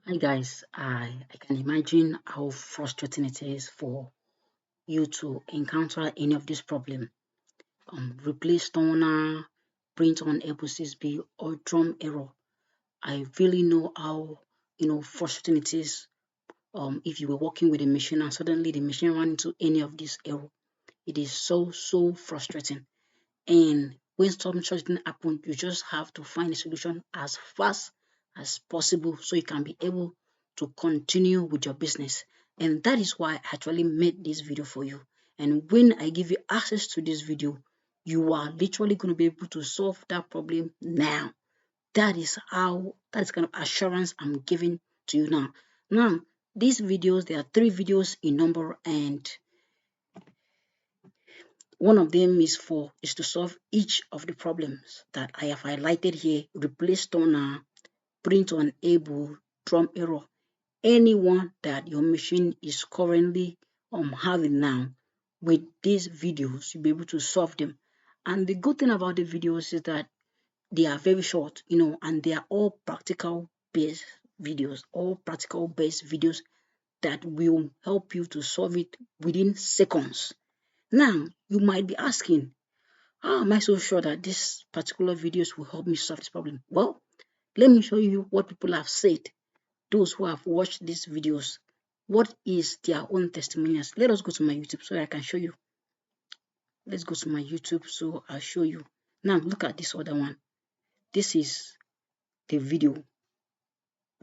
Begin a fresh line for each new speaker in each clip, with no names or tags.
Hi guys, I can imagine how frustrating it is for you to encounter any of this problem. Replace toner, print on able 6B or drum error. I really know how frustrating it is if you were working with a machine and suddenly the machine ran into any of this error. It is so frustrating. And when something such thing happen, you just have to find a solution as fast as possible so you can be able to continue with your business. And that is why I actually made this video for you. And when I give you access to this video, you are literally going to be able to solve that problem now. That is kind of assurance I'm giving to you now. Now, these videos, there are 3 videos in number, and one of them is to solve each of the problems that I have highlighted here. Replace toner, print unable, drum error. Anyone that your machine is currently having now, with these videos, you'll be able to solve them. And the good thing about the videos is that they are very short, and they are all practical based videos that will help you to solve it within seconds. Now, you might be asking, how am I so sure that this particular videos will help me solve this problem? Well, let me show you what people have said, those who have watched these videos. What is their own testimonials? Let us go to my YouTube so I can show you. Let's go to my YouTube so I'll show you. Now, look at this other one. This is the video.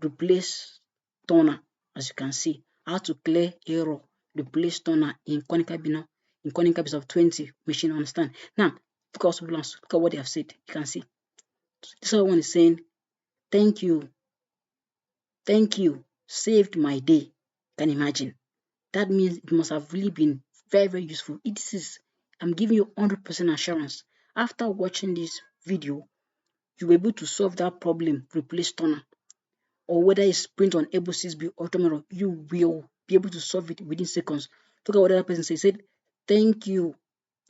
Replace toner, as you can see. How to clear error. Replace toner in Konica Bizhub 20 machine, understand? Now, look at what they have said. You can see. This other one is saying, thank you, saved my day. Can you imagine? That means it must have really been very useful. I'm giving you 100% assurance. After watching this video, you'll be able to solve that problem, replace toner, or whether it's print on able 6B or tomorrow, you will be able to solve it within seconds. Look at what the other person said. He said, thank you,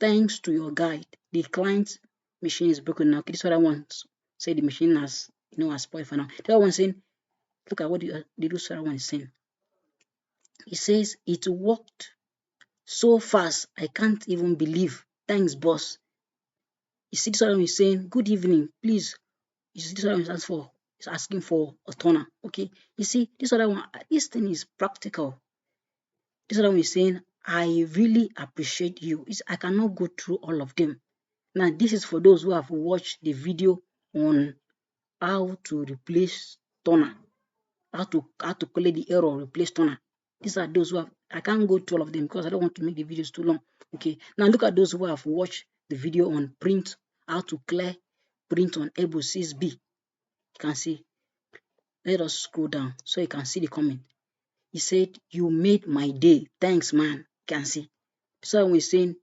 thanks to your guide, the client's machine is broken now. Okay, this is what I want. Say the machine has spoiled for now. The other one saying, look at what the other one is saying. He says, it worked so fast, I can't even believe. Thanks, boss. You see, this one is saying, good evening, please. You see, this one is asking for a toner. Okay. You see, this other one, this thing is practical. This other one is saying, I really appreciate you. I cannot go through all of them. Now, this is for those who have watched the video on how to replace toner, how to collect the error, replace toner. These are those who have, I can't go through all of them because I don't want to make the videos too long. Okay, now look at those who have watched the video on print, how to clear print on able 6B. You can see. Let us scroll down so you can see the comment. He said, you made my day. Thanks, man. You can see. Someone is saying,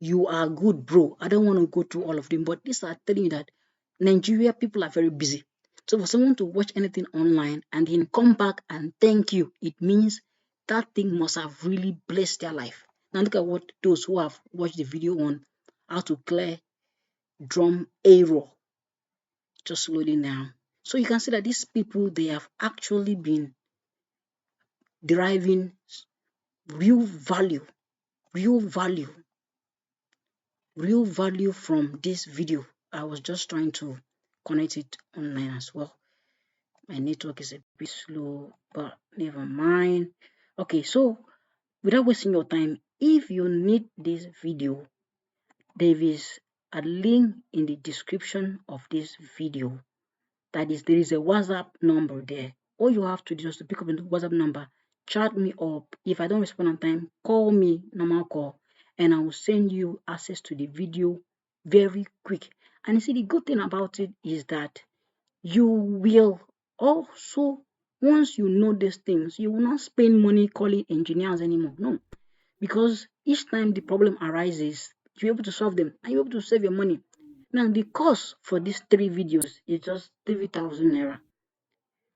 you are good, bro. I don't want to go through all of them, but these are telling you that Nigeria people are very busy. So for someone to watch anything online and then come back and thank you, it means that thing must have really blessed their life. Now look at what those who have watched the video on how to clear drum error. Just loading now. So you can see that these people, they have actually been deriving real value, real value, real value from this video. I was just trying to connect it online as well. My network is a bit slow, but never mind. Okay, so without wasting your time, if you need this video, there is a link in the description of this video. That is, there is a WhatsApp number there. All you have to do is to pick up the WhatsApp number, chat me up. If I don't respond on time, call me, normal call, and I will send you access to the video very quick. And you see, the good thing about it is that you will also, once you know these things, you will not spend money calling engineers anymore. No, because each time the problem arises, you're able to solve them and you're able to save your money. Now, the cost for these 3 videos is just 3,000 naira.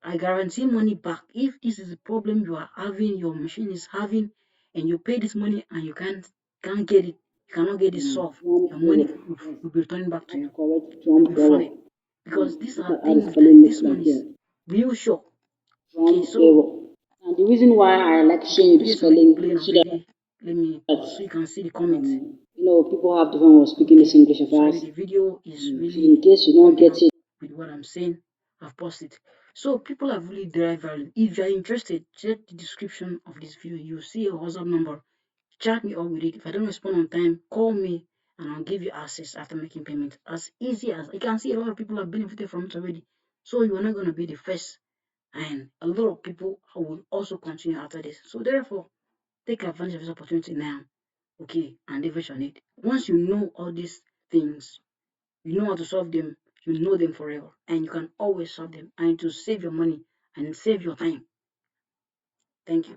I guarantee money back. If this is a problem you are having, your machine is having, and you pay this money and you can't get it, you cannot get it solved, your money will be returned back to you. You'll be fine. Because these are things that this one is real sure. Okay,
one
so
error. And the reason why I like
okay,
showing
the
you the
video is already
spelling
playing
so that
already. Let me so you can see the comments.
people have different ways of speaking this
Okay,
English of
sorry,
ours.
the video is
So in
really
case you don't
coming
get
up
it,
with what I'm saying. I've paused it. So people have really derived value. If you are interested, check the description of this video. You see a WhatsApp number. Chat me up with it. If I don't respond on time, call me and I'll give you access after making payment. As easy as you can see, a lot of people have benefited from it already. So you are not going to be the first, and a lot of people will also continue after this. So therefore, take advantage of this opportunity now. Okay, and leverage on it. Once you know all these things, you know how to solve them, you know them forever, and you can always solve them, and to save your money and save your time. Thank you.